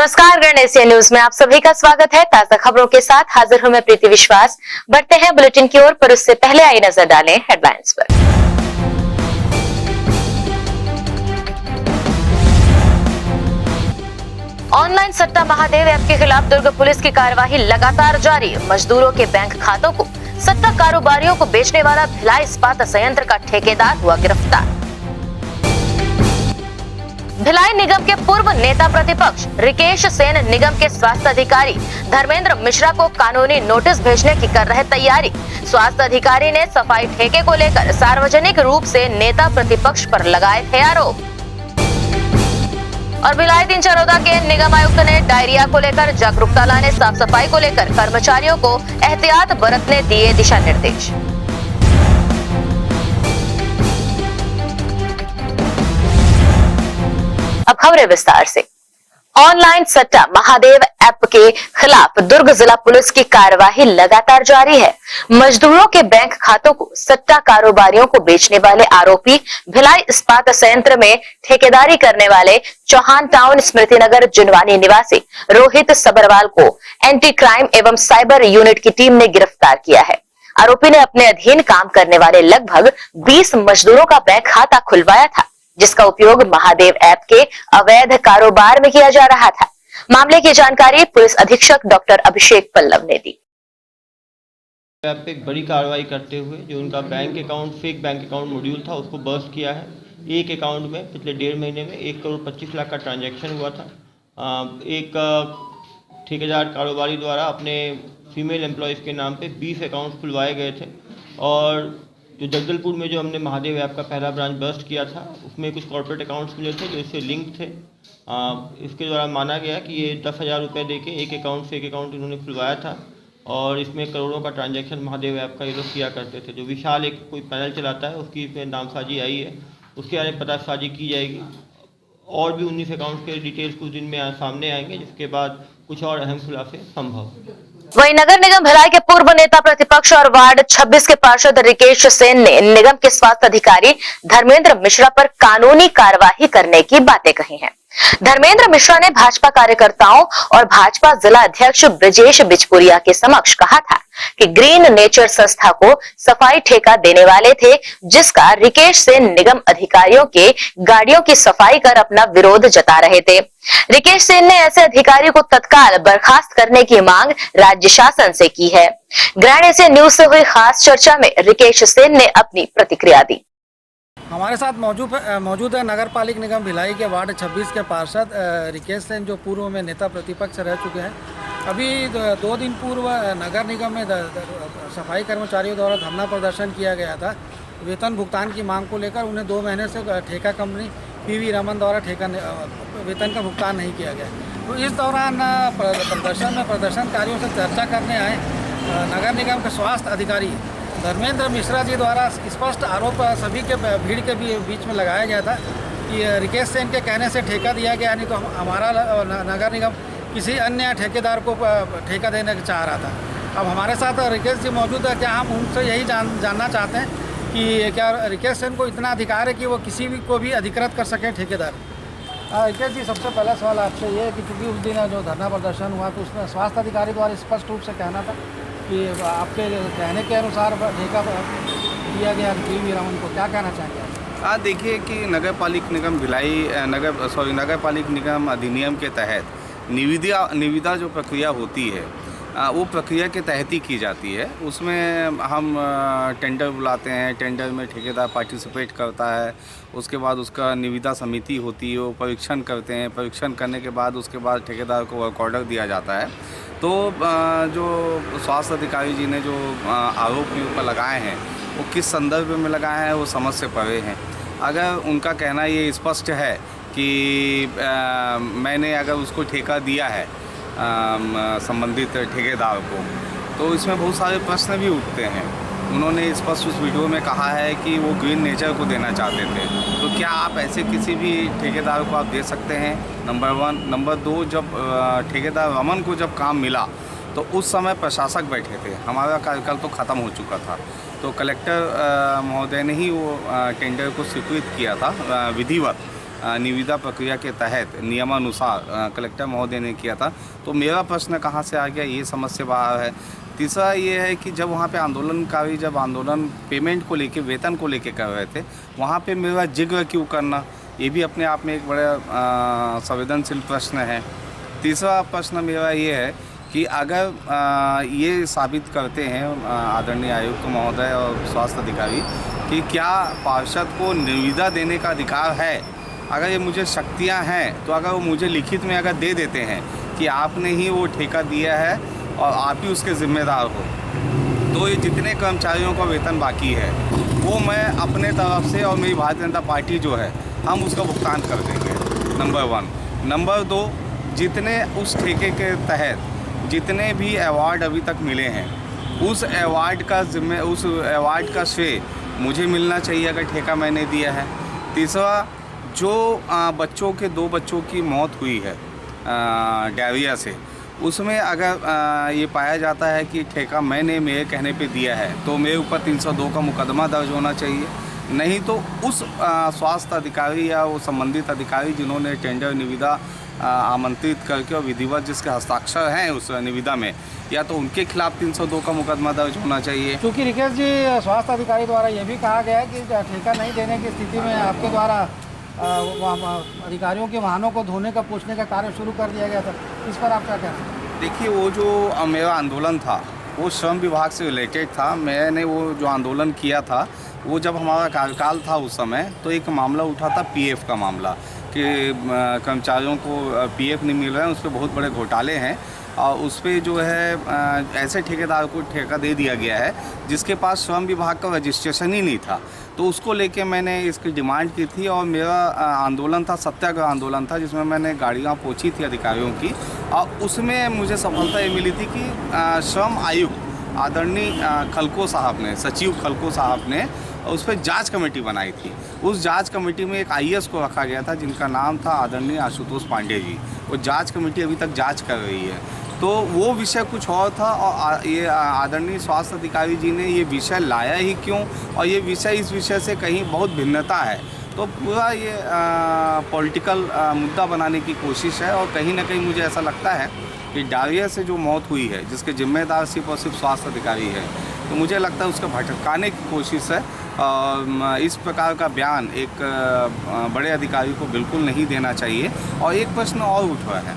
नमस्कार, गण Asia news में आप सभी का स्वागत है। ताजा खबरों के साथ हाजिर हूं मैं प्रीति विश्वास। बढ़ते हैं बुलेटिन की ओर, पर उससे पहले आइए नजर डालें हेडलाइंस पर। ऑनलाइन सट्टा महादेव ऐप के खिलाफ दुर्ग पुलिस की कार्यवाही लगातार जारी। मजदूरों के बैंक खातों को सट्टा कारोबारियों को बेचने वाला भिलाई इस्पात संयंत्र का ठेकेदार हुआ गिरफ्तार। भिलाई निगम के पूर्व नेता प्रतिपक्ष रिकेश सेन निगम के स्वास्थ्य अधिकारी धर्मेंद्र मिश्रा को कानूनी नोटिस भेजने की कर रहे तैयारी। स्वास्थ्य अधिकारी ने सफाई ठेके को लेकर सार्वजनिक रूप से नेता प्रतिपक्ष पर लगाए थे आरोप। और भिलाई 3 के निगम आयुक्त ने डायरिया को लेकर जागरूकता लाने, साफ सफाई को लेकर कर्मचारियों को एहतियात बरतने दिए दिशा निर्देश। अब खबरें विस्तार से। ऑनलाइन सट्टा महादेव ऐप के खिलाफ दुर्ग जिला पुलिस की कार्यवाही लगातार जारी है। मजदूरों के बैंक खातों को सट्टा कारोबारियों को बेचने वाले आरोपी भिलाई इस्पात संयंत्र में ठेकेदारी करने वाले चौहान टाउन स्मृति नगर जुनवानी निवासी रोहित सबरवाल को एंटी क्राइम एवं साइबर यूनिट की टीम ने गिरफ्तार किया है। आरोपी ने अपने अधीन काम करने वाले लगभग 20 मजदूरों का बैंक खाता खुलवाया था, जिसका उपयोग महादेव ऐप के अवैध कारोबार में किया जा रहा था। मामले की जानकारी पुलिस अधीक्षक डॉक्टर अभिषेक पल्लव ने दी। ऐप पे एक बड़ी कार्रवाई करते हुए जो उनका bank account, fake bank account module था, उसको बर्स्ट किया है। एक अकाउंट में पिछले 1.5 महीने में 1 करोड़ 25 लाख का ट्रांजैक्शन हुआ था। एक ठेकेदार कारोबारी द्वारा अपने फीमेल एम्प्लॉयज़ के नाम पे 20 अकाउंट खुलवाए गए थे। और जो जगदलपुर में जो हमने महादेव ऐप का पहला ब्रांच बर्स्ट किया था, उसमें कुछ कॉर्पोरेट अकाउंट्स मिले थे जो इससे लिंक थे। इसके द्वारा माना गया कि ये 10,000 रुपये दे के एक अकाउंट से एक अकाउंट इन्होंने खुलवाया था और इसमें करोड़ों का ट्रांजैक्शन महादेव ऐप का ये लोग किया करते थे। जो विशाल एक कोई पैनल चलाता है, उसकी इसमें नामसाजी आई है, उसके आगे पतासाजी की जाएगी। और भी 19 अकाउंट्स के डिटेल्स कुछ दिन में सामने आएंगे, जिसके बाद कुछ और अहम खुलासे संभव। वहीं नगर निगम भिलाई के पूर्व नेता प्रतिपक्ष और वार्ड 26 के पार्षद रिकेश सेन ने निगम के स्वास्थ्य अधिकारी धर्मेंद्र मिश्रा पर कानूनी कार्यवाही करने की बातें कही हैं। धर्मेंद्र मिश्रा ने भाजपा कार्यकर्ताओं और भाजपा जिला अध्यक्ष ब्रजेश बिजपुरिया के समक्ष कहा था कि ग्रीन नेचर संस्था को सफाई ठेका देने वाले थे, जिसका रिकेश सेन निगम अधिकारियों के गाड़ियों की सफाई कर अपना विरोध जता रहे थे। रिकेश सेन ने ऐसे अधिकारी को तत्काल बर्खास्त करने की मांग राज्य शासन से की है। ग्रैंड एशिया न्यूज से हुई खास चर्चा में रिकेश सेन ने अपनी प्रतिक्रिया दी। हमारे साथ मौजूद है नगर पालिक निगम भिलाई के वार्ड 26 के पार्षद रिकेश सेन, जो पूर्व में नेता प्रतिपक्ष रह चुके हैं। अभी 2 दिन पूर्व नगर निगम में सफाई कर्मचारियों द्वारा धरना प्रदर्शन किया गया था वेतन भुगतान की मांग को लेकर। उन्हें 2 महीने से ठेका कंपनी PV रमन द्वारा वेतन का भुगतान नहीं किया गया। तो इस दौरान प्रदर्शन में प्रदर्शनकारियों से चर्चा करने आए नगर निगम के स्वास्थ्य अधिकारी धर्मेंद्र मिश्रा जी द्वारा स्पष्ट आरोप सभी के भीड़ के बीच में लगाया गया था कि रिकेश सेन के कहने से ठेका दिया गया, नहीं तो हमारा नगर निगम किसी अन्य ठेकेदार को ठेका देने चाह रहा था। अब हमारे साथ रिकेश जी मौजूद है। क्या हम उनसे यही जानना चाहते हैं कि क्या रिकेश सेन को इतना अधिकार है कि वो किसी भी को भी अधिकृत कर सके ठेकेदार? रिकेश जी, सबसे पहला सवाल आपसे ये है कि चूँकि उस दिन जो धरना प्रदर्शन हुआ तो उसमें स्वास्थ्य अधिकारी द्वारा स्पष्ट रूप से कहना था कि आपके कहने के अनुसार ठेका दिया गया PV रमन को, क्या कहना चाहेंगे? देखिए कि नगर पालिक निगम भिलाई नगर पालिक निगम अधिनियम के तहत निविदा जो प्रक्रिया होती है वो प्रक्रिया के तहत ही की जाती है। उसमें हम टेंडर बुलाते हैं, टेंडर में ठेकेदार पार्टिसिपेट करता है, उसके बाद उसका निविदा समिति होती है, वो परीक्षण करते हैं। परीक्षण करने के बाद उसके बाद ठेकेदार को वर्क ऑर्डर दिया जाता है। तो जो स्वास्थ्य अधिकारी जी ने जो आरोप ऊपर लगाए हैं वो किस संदर्भ में लगाए हैं वो समझ से परे हैं। अगर उनका कहना ये स्पष्ट है कि मैंने अगर उसको ठेका दिया है संबंधित ठेकेदार को, तो इसमें बहुत सारे प्रश्न भी उठते हैं। उन्होंने स्पष्ट उस वीडियो में कहा है कि वो ग्रीन नेचर को देना चाहते थे। तो क्या आप ऐसे किसी भी ठेकेदार को आप दे सकते हैं? नंबर 1। नंबर 2, जब ठेकेदार रमन को जब काम मिला तो उस समय प्रशासक बैठे थे, हमारा कार्यकाल तो ख़त्म हो चुका था। तो कलेक्टर महोदय ने ही वो टेंडर को स्वीकृत किया था विधिवत निविदा प्रक्रिया के तहत नियमानुसार कलेक्टर महोदय ने किया था। तो मेरा प्रश्न कहाँ से आ गया, ये समझ से बाहर है। तीसरा ये है कि जब वहाँ पे आंदोलनकारी जब आंदोलन पेमेंट को लेके, वेतन को लेके कर रहे थे, वहाँ पे मेरा जिक्र क्यों करना, ये भी अपने आप में एक बड़ा संवेदनशील प्रश्न है। तीसरा प्रश्न मेरा ये है कि अगर ये साबित करते हैं आदरणीय आयुक्त महोदय और स्वास्थ्य अधिकारी कि क्या पार्षद को निविदा देने का अधिकार है, अगर ये मुझे शक्तियाँ हैं, तो अगर वो मुझे लिखित में अगर दे देते हैं कि आपने ही वो ठेका दिया है और आप ही उसके ज़िम्मेदार हो, तो ये जितने कर्मचारियों का वेतन बाकी है वो मैं अपने तरफ से और मेरी भारतीय जनता पार्टी जो है हम उसका भुगतान कर देंगे, नंबर 1। नंबर 2, जितने उस ठेके के तहत जितने भी अवार्ड अभी तक मिले हैं, उस अवार्ड का श्रेय मुझे मिलना चाहिए अगर ठेका मैंने दिया है। तीसरा, जो बच्चों के 2 बच्चों की मौत हुई है डायरिया से, उसमें अगर ये पाया जाता है कि ठेका मैंने मेरे कहने पे दिया है, तो मेरे ऊपर 302 का मुकदमा दर्ज होना चाहिए। नहीं तो उस स्वास्थ्य अधिकारी या वो संबंधित अधिकारी जिन्होंने टेंडर निविदा आमंत्रित करके और विधिवत जिसके हस्ताक्षर हैं उस निविदा में, या तो उनके खिलाफ 302 का मुकदमा दर्ज होना चाहिए। क्योंकि रिकेश जी, स्वास्थ्य अधिकारी द्वारा ये भी कहा गया है कि ठेका नहीं देने की स्थिति में आपके द्वारा अधिकारियों के वाहनों को धोने का, पूछने का कार्य शुरू कर दिया गया था। इस पर आप क्या कहते हैं? देखिए, वो जो मेरा आंदोलन था वो श्रम विभाग से रिलेटेड था। मैंने वो जो आंदोलन किया था वो जब हमारा कार्यकाल था उस समय, तो एक मामला उठा था पीएफ का मामला कि कर्मचारियों को पीएफ नहीं मिल रहा है, उस पर बहुत बड़े घोटाले हैं और उस पर जो है ऐसे ठेकेदार को ठेका दे दिया गया है जिसके पास श्रम विभाग का रजिस्ट्रेशन ही नहीं था। तो उसको लेके मैंने इसकी डिमांड की थी और मेरा आंदोलन था, सत्याग्रह आंदोलन था, जिसमें मैंने गाड़ियाँ पोंछी थी अधिकारियों की। और उसमें मुझे सफलता ये मिली थी कि श्रम आयुक्त आदरणीय खलको साहब ने, सचिव खलको साहब ने उस पर जांच कमेटी बनाई थी। उस जांच कमेटी में एक आईएएस को रखा गया था जिनका नाम था आदरणीय आशुतोष पांडे जी। वो जांच कमेटी अभी तक जांच कर रही है। तो वो विषय कुछ और था और ये आदरणीय स्वास्थ्य अधिकारी जी ने ये विषय लाया ही क्यों, और ये विषय इस विषय से कहीं बहुत भिन्नता है। तो पूरा ये पॉलिटिकल मुद्दा बनाने की कोशिश है और कहीं ना कहीं मुझे ऐसा लगता है कि डायरिया से जो मौत हुई है जिसके जिम्मेदार सिर्फ और सिर्फ स्वास्थ्य अधिकारी है, तो मुझे लगता है उसका भटकाने की कोशिश है। इस प्रकार का बयान एक बड़े अधिकारी को बिल्कुल नहीं देना चाहिए। और एक प्रश्न और उठ रहा है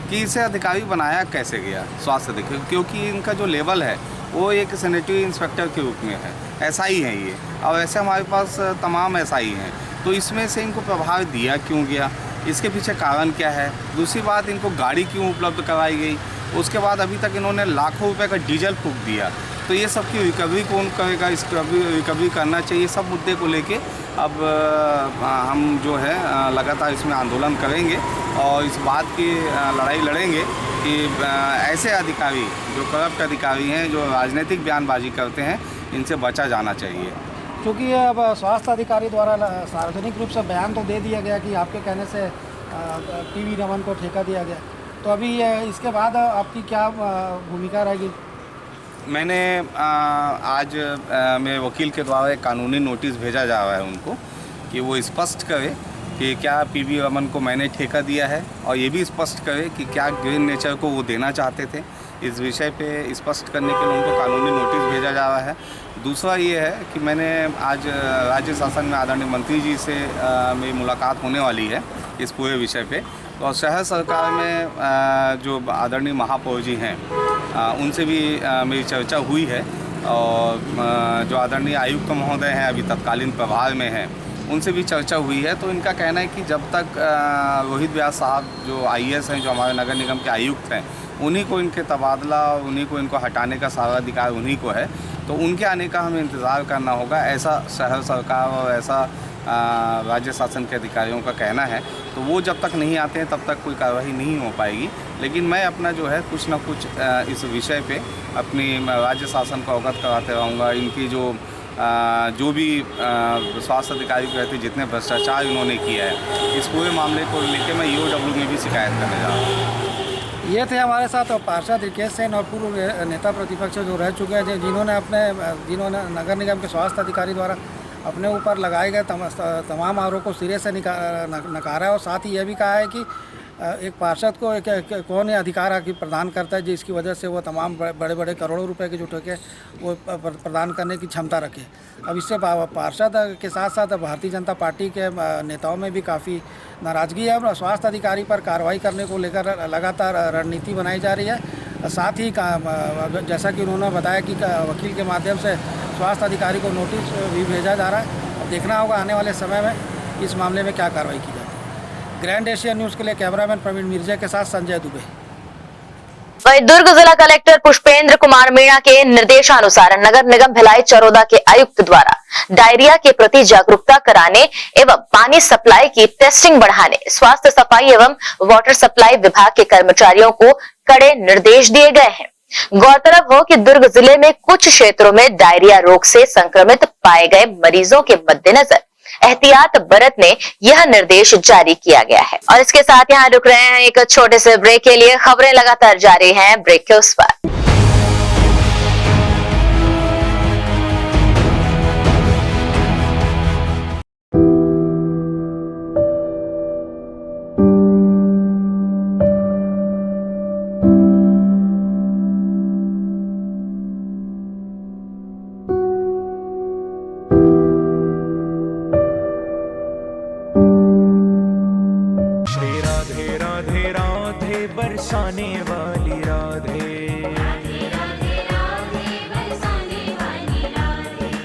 कि इसे अधिकारी बनाया कैसे गया स्वास्थ्य अधिकारी, क्योंकि इनका जो लेवल है वो एक सैनिटरी इंस्पेक्टर के रूप में है, एसआई है ये, और ऐसे हमारे पास तमाम एसआई हैं। तो इसमें से इनको प्रभाव दिया क्यों गया, इसके पीछे कारण क्या है? दूसरी बात, इनको गाड़ी क्यों उपलब्ध कराई गई? उसके बाद अभी तक इन्होंने लाखों रुपए का डीजल फूंक दिया। तो ये सब की रिकवरी कौन करेगा? इस रिकवरी करना चाहिए। सब मुद्दे को लेके अब हम जो है लगातार इसमें आंदोलन करेंगे और इस बात की लड़ाई लड़ेंगे कि ऐसे अधिकारी जो करप्ट अधिकारी हैं, जो राजनीतिक बयानबाजी करते हैं, इनसे बचा जाना चाहिए। क्योंकि अब स्वास्थ्य अधिकारी द्वारा सार्वजनिक रूप से बयान तो दे दिया गया कि आपके कहने से पीवी रमन को ठेका दिया गया, तो अभी इसके बाद आपकी क्या भूमिका रहेगी? मैंने आज मेरे वकील के द्वारा एक कानूनी नोटिस भेजा जा रहा है उनको कि वो स्पष्ट करे कि क्या पीवी रमन को मैंने ठेका दिया है, और ये भी स्पष्ट करे कि क्या ग्रीन नेचर को वो देना चाहते थे। इस विषय पे स्पष्ट करने के लिए उनको कानूनी नोटिस भेजा जा रहा है। दूसरा ये है कि मैंने आज राज्य शासन में आदरणीय मंत्री जी से मेरी मुलाकात होने वाली है इस पूरे विषय पे, और शहर सरकार में जो आदरणीय महापौर जी हैं उनसे भी मेरी चर्चा हुई है, और जो आदरणीय आयुक्त महोदय हैं अभी तत्कालीन प्रभार में हैं, उनसे भी चर्चा हुई है। तो इनका कहना है कि जब तक रोहित व्यास साहब जो आईएएस हैं, जो हमारे नगर निगम के आयुक्त हैं, उन्हीं को इनके तबादला, उन्हीं को इनको हटाने का सारा अधिकार उन्हीं को है, तो उनके आने का हमें इंतज़ार करना होगा, ऐसा शहर सरकार और ऐसा राज्य शासन के अधिकारियों का कहना है। तो वो जब तक नहीं आते हैं तब तक कोई कार्रवाई नहीं हो पाएगी। लेकिन मैं अपना जो है कुछ ना कुछ इस विषय पे अपनी राज्य शासन को अवगत कराते रहूँगा। इनकी जो भी स्वास्थ्य अधिकारी के रहते जितने भ्रष्टाचार इन्होंने किया है, इस पूरे मामले को लेकर मैं ईओडब्ल्यू में भी शिकायत करने जा रहा हूँ। ये थे हमारे साथ पार्षद रिकेश सेन और पूर्व नेता प्रतिपक्ष जो रह चुके हैं, जिन्होंने नगर निगम के स्वास्थ्य अधिकारी द्वारा अपने ऊपर लगाए गए तमाम आरोपों को सिरे से नकारा है और साथ ही यह भी कहा है कि एक पार्षद को कौन अधिकार की प्रदान करता है जिसकी वजह से वो तमाम बड़े बड़े करोड़ों रुपए के जो ठेके वो प्रदान करने की क्षमता रखे। अब इससे पार्षद के साथ साथ भारतीय जनता पार्टी के नेताओं में भी काफ़ी नाराज़गी है और स्वास्थ्य अधिकारी पर कार्रवाई करने को लेकर लगातार रणनीति बनाई जा रही है। साथ ही जैसा कि उन्होंने बताया कि वकील के माध्यम से स्वास्थ्य अधिकारी को नोटिस भी भेजा जा रहा है। अब देखना होगा आने वाले समय में इस मामले में क्या कार्रवाई की जाती है। ग्रैंड एशिया न्यूज़ के लिए कैमरामैन प्रवीण मिर्जा के साथ संजय दुबे। वहीं दुर्ग जिला कलेक्टर पुष्पेंद्र कुमार मीणा के निर्देशानुसार नगर निगम भिलाई चरोदा के आयुक्त द्वारा डायरिया के प्रति जागरूकता कराने एवं पानी सप्लाई की टेस्टिंग बढ़ाने स्वास्थ्य सफाई एवं वाटर सप्लाई विभाग के कर्मचारियों को कड़े निर्देश दिए गए हैं। गौरतलब हो कि दुर्ग जिले में कुछ क्षेत्रों में डायरिया रोग से संक्रमित पाए गए मरीजों के मद्देनजर एहतियात बरतने यह निर्देश जारी किया गया है। और इसके साथ यहाँ रुक रहे हैं एक छोटे से ब्रेक के लिए। खबरें लगातार जारी हैं ब्रेक के उस पार। बरसाने वाली राधे,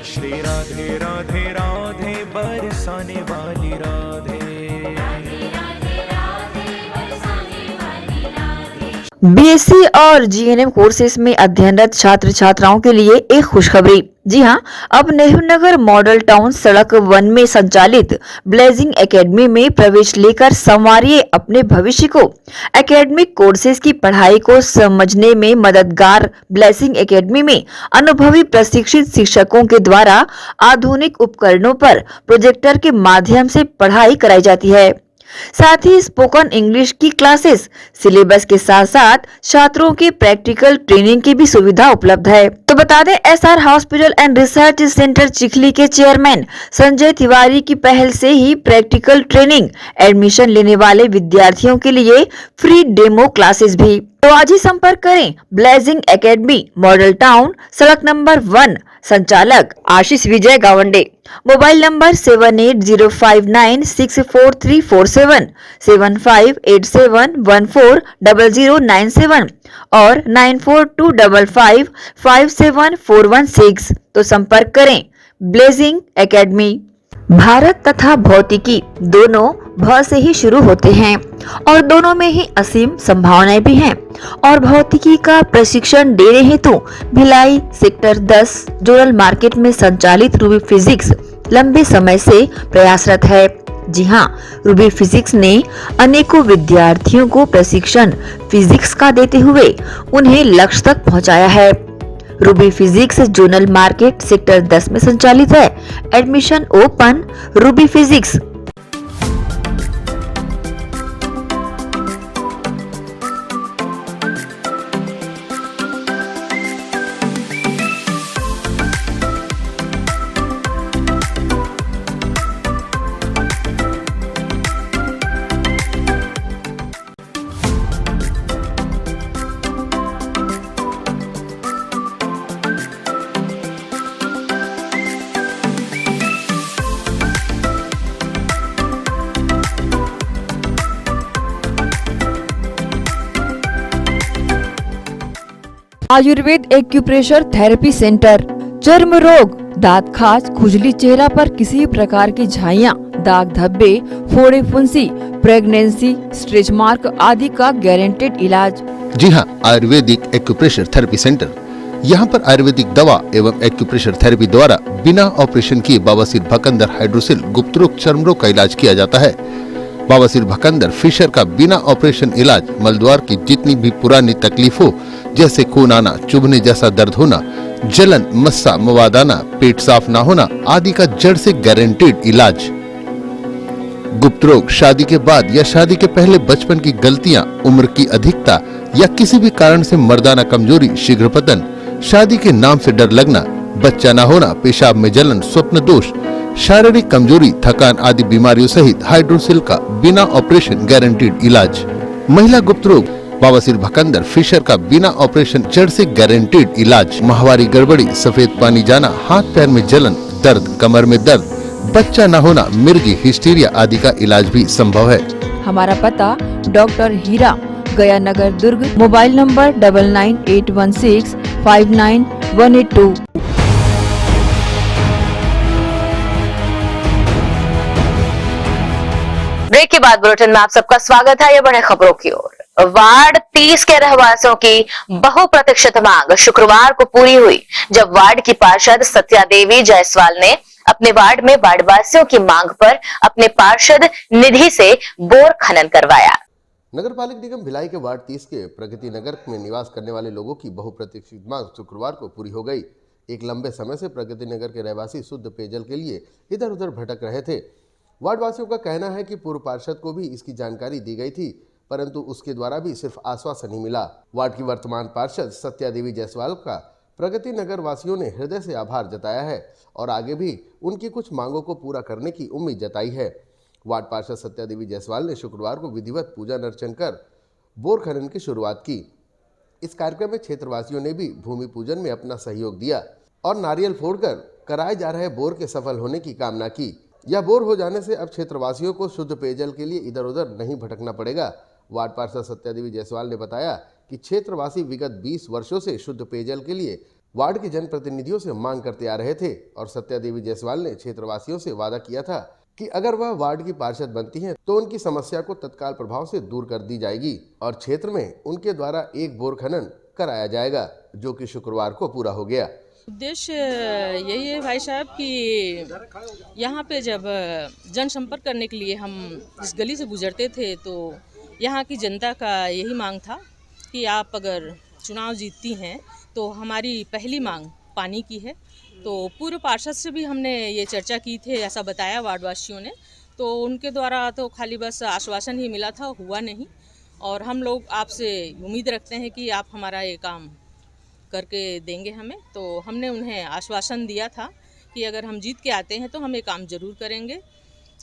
श्री राधे राधे राधे बरसाने वाली राधे। बीएससी और जीएनएम कोर्सेज में अध्ययनरत छात्र छात्राओं के लिए एक खुशखबरी। जी हां, अब नेहरू नगर मॉडल टाउन सड़क 1 में संचालित ब्लेजिंग एकेडमी में प्रवेश लेकर संवारिए अपने भविष्य को। एकेडमिक कोर्सेज की पढ़ाई को समझने में मददगार ब्लेजिंग एकेडमी में अनुभवी प्रशिक्षित शिक्षकों के द्वारा आधुनिक उपकरणों पर प्रोजेक्टर के माध्यम से पढ़ाई कराई जाती है। साथ ही स्पोकन इंग्लिश की क्लासेस, सिलेबस के साथ साथ छात्रों के प्रैक्टिकल ट्रेनिंग की भी सुविधा उपलब्ध है। तो बता दें, SR hospital and research centre Chikhli के चेयरमैन संजय तिवारी की पहल से ही प्रैक्टिकल ट्रेनिंग एडमिशन लेने वाले विद्यार्थियों के लिए फ्री डेमो क्लासेस भी। तो आज ही संपर्क करें ब्लेजिंग एकेडमी, मॉडल टाउन, सड़क नंबर 1, संचालक आशीष विजय गावंडे। मोबाइल नंबर 7805964347, 7587140097 और 9425557416। तो संपर्क करें ब्लेजिंग एकेडमी। भारत तथा भौतिकी दोनों भ से ही शुरू होते हैं और दोनों में ही असीम संभावनाएं भी हैं। और भौतिकी का प्रशिक्षण देने हेतु भिलाई सेक्टर 10 जोनल मार्केट में संचालित रूबी फिजिक्स लंबे समय से प्रयासरत है। जी हाँ, रूबी फिजिक्स ने अनेकों विद्यार्थियों को प्रशिक्षण फिजिक्स का देते हुए उन्हें लक्ष्य तक पहुंचाया है। Ruby physics zonal market sector 10 में संचालित है। Admission open. Ruby physics. Ayurveda acupressure therapy centre. चर्म रोग, दांत खाज, खुजली, चेहरा पर किसी प्रकार की झाइयाँ, दाग धब्बे, फोड़े, फुंसी, प्रेगनेंसी, स्ट्रेच मार्क आदि का गारंटेड इलाज। जी हाँ, आयुर्वेदिक एक्यूप्रेशर थेरेपी सेंटर। यहाँ पर आयुर्वेदिक दवा एवं एक्यूप्रेशर थेरेपी द्वारा बिना ऑपरेशन किए बवासीर, भकंदर, हाइड्रोसिल, गुप्त रोग, चर्म रोग का इलाज किया जाता है। बवासीर, भकंदर, फिशर का बिना ऑपरेशन इलाज, मलद्वार की जितनी भी पुरानी तकलीफ हो, जैसे खून आना, चुभने जैसा दर्द होना, जलन, मस्सा, मवाद आना, पेट साफ ना होना आदि का जड़ से गारंटेड इलाज। गुप्त रोग, शादी के बाद या शादी के पहले बचपन की गलतियां, उम्र की अधिकता या किसी भी कारण से मर्दाना कमजोरी, शीघ्र पतन, शादी के नाम से डर लगना, बच्चा न होना, पेशाब में जलन, स्वप्न दोष, शारीरिक कमजोरी, थकान आदि बीमारियों सहित हाइड्रोसिल का बिना ऑपरेशन गारंटीड इलाज। महिला गुप्त रोग, बवासीर, भकंदर, फिशर का बिना ऑपरेशन जड़ से गारंटीड इलाज। माहवारी गड़बड़ी, सफेद पानी जाना, हाथ पैर में जलन, दर्द, कमर में दर्द, बच्चा न होना, मिर्गी, हिस्टीरिया आदि का इलाज भी संभव है। हमारा पता doctor Heera, Gaya Nagar, Durg. Mobile number 9981659182। Break के बाद बुलेटिन में आप सबका स्वागत है। ये बड़े खबरों की ओर। वार्ड 30 के रहवासियों की बहुप्रतीक्षित मांग शुक्रवार को पूरी हुई, जब वार्ड की पार्षद सत्या देवी जायसवाल ने अपने वार्ड में वार्डवासियों की मांग पर अपने पार्षद निधि से बोर खनन करवाया। नगर पालिक निगम भिलाई के वार्ड 30 के प्रगति नगर में निवास करने वाले लोगों की बहुप्रतीक्षित मांग शुक्रवार को पूरी हो गई। एक लंबे समय से प्रगति नगर के रहवासी शुद्ध पेयजल के लिए इधर उधर भटक रहे थे। वार्डवासियों का कहना है कि पूर्व पार्षद को भी इसकी जानकारी दी गई थी, परंतु उसके द्वारा भी सिर्फ आश्वासन ही मिला। वार्ड की वर्तमान पार्षद सत्या देवी जायसवाल का प्रगति नगर वासियों ने हृदय से आभार जताया है और आगे भी उनकी कुछ मांगों को पूरा करने की उम्मीद जताई है। वार्ड पार्षद सत्या देवी जायसवाल ने शुक्रवार को विधिवत पूजा अर्चन कर बोर खनन की शुरुआत की। इस कार्यक्रम में क्षेत्रवासियों ने भी भूमि पूजन में अपना सहयोग दिया और नारियल फोड़कर कराए जा रहे बोर के सफल होने की कामना की। यह बोर हो जाने से अब क्षेत्रवासियों को शुद्ध पेयजल के लिए इधर उधर नहीं भटकना पड़ेगा। वार्ड पार्षद सत्या देवी जायसवाल ने बताया कि क्षेत्रवासी विगत 20 वर्षों से शुद्ध पेयजल के लिए वार्ड के जनप्रतिनिधियों से मांग करते आ रहे थे और सत्या देवी जायसवाल ने क्षेत्रवासियों से वादा किया था कि अगर वह वार्ड की पार्षद बनती हैं तो उनकी समस्या को तत्काल प्रभाव से दूर कर दी जाएगी और क्षेत्र में उनके द्वारा एक बोर खनन कराया जाएगा, जो कि शुक्रवार को पूरा हो गया। उद्देश्य यही है भाई साहब कि यहाँ पे जब जनसंपर्क करने के लिए हम इस गली से गुजरते थे तो यहाँ की जनता का यही मांग था कि आप अगर चुनाव जीतती हैं तो हमारी पहली मांग पानी की है। तो पूर्व पार्षद से भी हमने ये चर्चा की थी, ऐसा बताया वार्डवासियों ने, तो उनके द्वारा तो खाली बस आश्वासन ही मिला था, हुआ नहीं। और हम लोग आपसे उम्मीद रखते हैं कि आप हमारा ये काम करके देंगे हमें। तो हमने उन्हें आश्वासन दिया था कि अगर हम जीत के आते हैं तो हम ये काम ज़रूर करेंगे।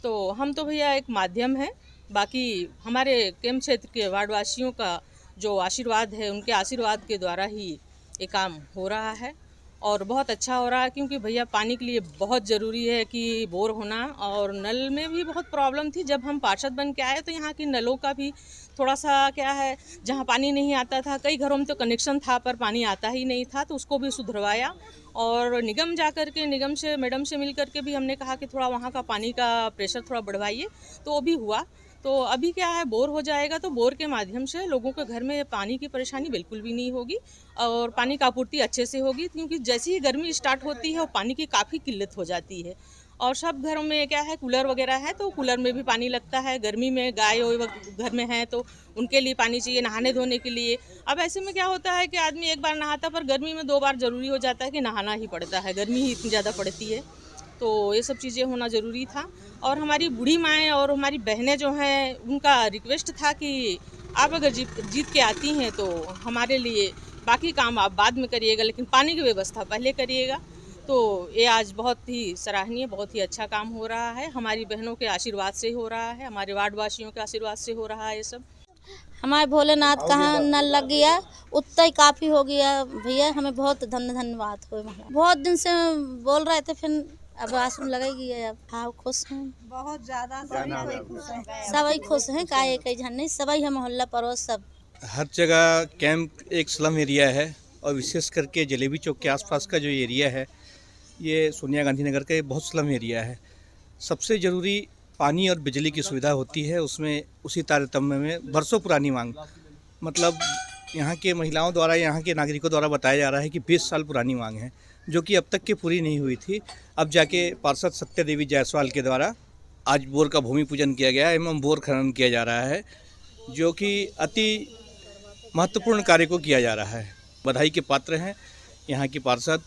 तो हम तो भैया एक माध्यम है, बाकी हमारे कैंप क्षेत्र के वार्डवासियों का जो आशीर्वाद है, उनके आशीर्वाद के द्वारा ही ये काम हो रहा है और बहुत अच्छा हो रहा है। क्योंकि भैया पानी के लिए बहुत ज़रूरी है कि बोर होना, और नल में भी बहुत प्रॉब्लम थी। जब हम पार्षद बन के आए तो यहाँ की नलों का भी थोड़ा सा क्या है, जहाँ पानी नहीं आता था, कई घरों में तो कनेक्शन था पर पानी आता ही नहीं था, तो उसको भी सुधरवाया। और निगम जा कर के निगम से मैडम से मिल करके भी हमने कहा कि थोड़ा वहाँ का पानी का प्रेशर थोड़ा बढ़वाइए, तो वो भी हुआ। तो अभी क्या है, बोर हो जाएगा तो बोर के माध्यम से लोगों के घर में पानी की परेशानी बिल्कुल भी नहीं होगी और पानी का आपूर्ति अच्छे से होगी। क्योंकि जैसे ही गर्मी स्टार्ट होती है और पानी की काफ़ी किल्लत हो जाती है और सब घरों में क्या है, कूलर वगैरह है तो कूलर में भी पानी लगता है। गर्मी में गाय घर में है तो उनके लिए पानी चाहिए नहाने धोने के लिए। अब ऐसे में क्या होता है कि आदमी एक बार नहाता, पर गर्मी में 2 बार ज़रूरी हो जाता है कि नहाना ही पड़ता है, गर्मी ही इतनी ज़्यादा पड़ती है। तो ये सब चीज़ें होना ज़रूरी था। और हमारी बूढ़ी माएँ और हमारी बहनें जो हैं, उनका रिक्वेस्ट था कि आप अगर जीत के आती हैं तो हमारे लिए बाकी काम आप बाद में करिएगा, लेकिन पानी की व्यवस्था पहले करिएगा। तो ये आज बहुत ही सराहनीय, बहुत ही अच्छा काम हो रहा है। हमारी बहनों के आशीर्वाद से हो रहा है, हमारे वार्डवासियों के आशीर्वाद से हो रहा है ये सब। हमारे भोलेनाथ कहाँ नल लग गया, उतना ही काफ़ी हो गया भैया। हमें बहुत धन्यवाद हो। बहुत दिन से बोल रहे थे, फिर अब आंसू लगेगी। अब हाँ, खुश हैं बहुत ज़्यादा, सभी खुश हैं। का एक ही जन नहीं, सभी है, मोहल्ला पड़ोस सब। हर जगह कैंप एक स्लम एरिया है और विशेष करके जलेबी चौक के आसपास का जो एरिया है, ये सोनिया गांधी नगर का बहुत स्लम एरिया है। सबसे ज़रूरी पानी और बिजली की सुविधा होती है, उसमें उसी तारतम्य में बरसों पुरानी मांग, मतलब यहाँ के महिलाओं द्वारा, यहाँ के नागरिकों द्वारा बताया जा रहा है कि 20 साल पुरानी मांग है, जो कि अब तक की पूरी नहीं हुई थी। अब जाके पार्षद सत्या देवी जायसवाल के द्वारा आज बोर का भूमि पूजन किया गया एवं बोर खनन किया जा रहा है, जो कि अति महत्वपूर्ण कार्य को किया जा रहा है। बधाई के पात्र हैं यहाँ की पार्षद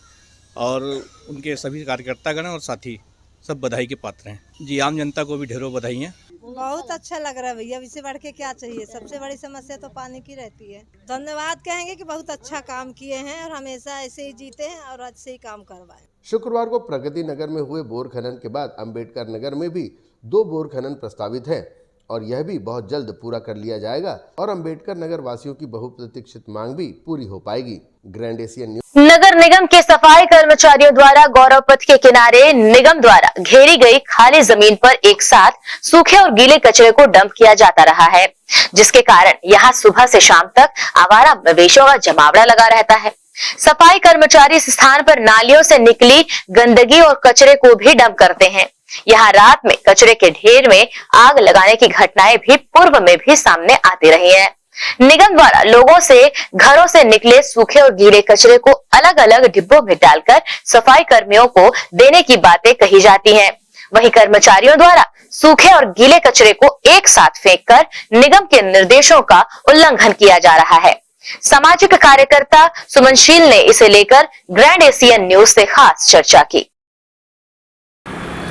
और उनके सभी कार्यकर्तागण और साथी सब बधाई के पात्र हैं। जी, आम जनता को भी ढेरों बधाई हैं। बहुत अच्छा लग रहा है भैया, इससे बढ़ के क्या चाहिए। सबसे बड़ी समस्या तो पानी की रहती है। धन्यवाद कहेंगे कि बहुत अच्छा काम किए हैं और हमेशा ऐसे ही जीते हैं और अच्छे ही काम करवाएं। शुक्रवार को प्रगति नगर में हुए बोर खनन के बाद अंबेडकर नगर में भी 2 बोर खनन प्रस्तावित हैं और यह भी बहुत जल्द पूरा कर लिया जाएगा और अंबेडकर नगर वासियों की बहुप्रतीक्षित मांग भी पूरी हो पाएगी। Grand Asian news. नगर निगम के सफाई कर्मचारियों द्वारा गौरव पथ के किनारे निगम द्वारा घेरी गई खाली जमीन पर एक साथ सूखे और गीले कचरे को डंप किया जाता रहा है, जिसके कारण यहाँ सुबह से शाम तक आवारा मवेशियों का जमावड़ा लगा रहता है। सफाई कर्मचारी इस स्थान पर नालियों से निकली गंदगी और कचरे को भी डंप करते हैं। यहाँ रात में कचरे के ढेर में आग लगाने की घटनाएं भी पूर्व में भी सामने आती रही हैं। निगम द्वारा लोगों से घरों से निकले सूखे और गीले कचरे को अलग अलग डिब्बों में डालकर सफाई कर्मियों को देने की बातें कही जाती हैं। वहीं कर्मचारियों द्वारा सूखे और गीले कचरे को एक साथ फेंककर निगम के निर्देशों का उल्लंघन किया जा रहा है। सामाजिक कार्यकर्ता सुमनशील ने इसे लेकर ग्रैंड एशियन न्यूज से खास चर्चा की।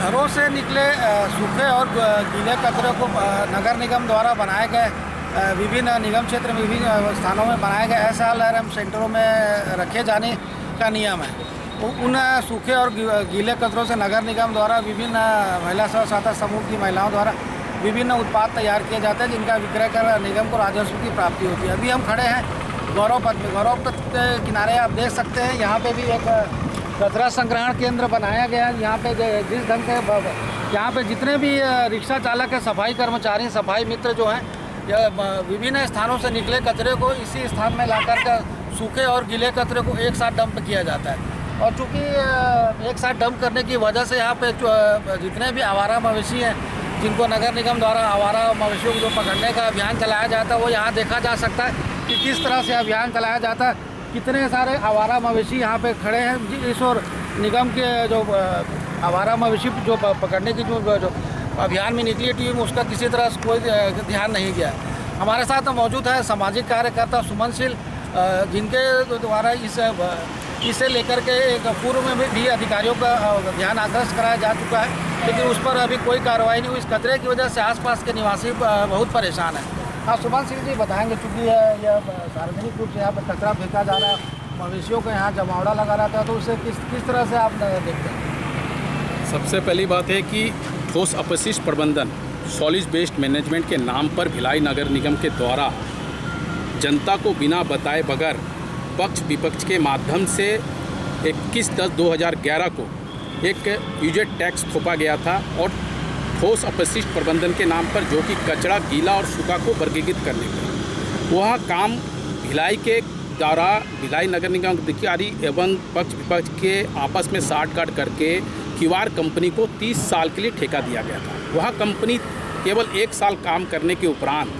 घरों से निकले सूखे और गीले कचरे को नगर निगम द्वारा बनाए गए विभिन्न निगम क्षेत्र में विभिन्न स्थानों में बनाए गए SLRM सेंटरों में रखे जाने का नियम है। उन सूखे और गीले कचरों से नगर निगम द्वारा विभिन्न महिला स्व सहायता समूह की महिलाओं द्वारा विभिन्न उत्पाद तैयार किए जाते हैं, जिनका विक्रय कर निगम को राजस्व की प्राप्ति होती है। अभी हम खड़े हैं गौरव पथ में। गौरव पथ के किनारे आप देख सकते हैं, यहाँ पे भी एक कचरा संग्रहण केंद्र बनाया गया है। यहाँ पे जिस ढंग से यहाँ पे जितने भी रिक्शा चालक है, सफाई कर्मचारी, सफाई मित्र जो हैं, विभिन्न स्थानों से निकले कचरे को इसी स्थान में लाकर के सूखे और गीले कचरे को एक साथ डंप किया जाता है। और चूँकि एक साथ डंप करने की वजह से यहाँ पे जितने भी आवारा मवेशी हैं, जिनको नगर निगम द्वारा आवारा मवेशियों को पकड़ने का अभियान चलाया जाता है, वो यहाँ देखा जा सकता है कि किस तरह से अभियान चलाया जाता है। कितने सारे आवारा मवेशी यहाँ पे खड़े हैं। इस और निगम के जो आवारा मवेशी जो पकड़ने की जो अभियान में निकली टीम, उसका किसी तरह से कोई ध्यान नहीं गया। हमारे साथ मौजूद है सामाजिक कार्यकर्ता सुमनशील, जिनके द्वारा इसे लेकर के एक पूर्व में भी अधिकारियों का ध्यान आकर्षित कराया जा चुका है, लेकिन उस पर अभी कोई कार्रवाई नहीं हुई। इस कचरे की वजह से आसपास के निवासी बहुत परेशान हैं। हाँ, सुमनशील जी बताएंगे, चूँकि यह सार्वजनिक रूप से यहाँ पर कचरा फेंका जा रहा है, मवेशियों को यहाँ जमावड़ा लगा रहता है, तो उसे किस तरह से आप देखते हैं? सबसे पहली बात है कि ठोस अपशिष्ट प्रबंधन सॉलिड वेस्ट मैनेजमेंट के नाम पर भिलाई नगर निगम के द्वारा जनता को बिना बताए बगैर पक्ष विपक्ष के माध्यम से 21/10/2011 को एक यूजेड टैक्स थोपा गया था और ठोस अपशिष्ट प्रबंधन के नाम पर, जो कि कचरा गीला और सूखा को वर्गीकृत करने का वह काम भिलाई के द्वारा भिलाई नगर निगम अधिकारी एवं पक्ष विपक्ष के आपस में साठगांठ करके क्यूआर कंपनी को 30 साल के लिए ठेका दिया गया था। वह कंपनी केवल 1 साल काम करने के उपरांत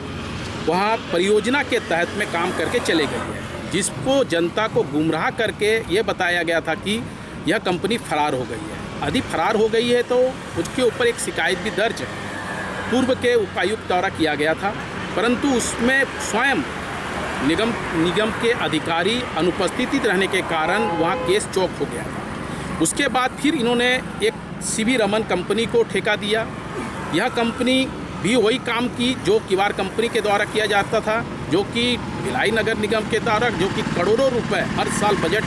वहाँ परियोजना के तहत में काम करके चले गई है, जिसको जनता को गुमराह करके ये बताया गया था कि यह कंपनी फरार हो गई है। यदि फरार हो गई है तो उसके ऊपर एक शिकायत भी दर्ज पूर्व के उपायुक्त द्वारा किया गया था, परंतु उसमें स्वयं निगम के अधिकारी अनुपस्थित रहने के कारण वहाँ केस चौक हो गया था। उसके बाद फिर इन्होंने एक CB रमन कंपनी को ठेका दिया। यह कंपनी भी वही काम की जो क्यूआर कंपनी के द्वारा किया जाता था, जो कि भिलाई नगर निगम के द्वारा, जो कि करोड़ों रुपए हर साल बजट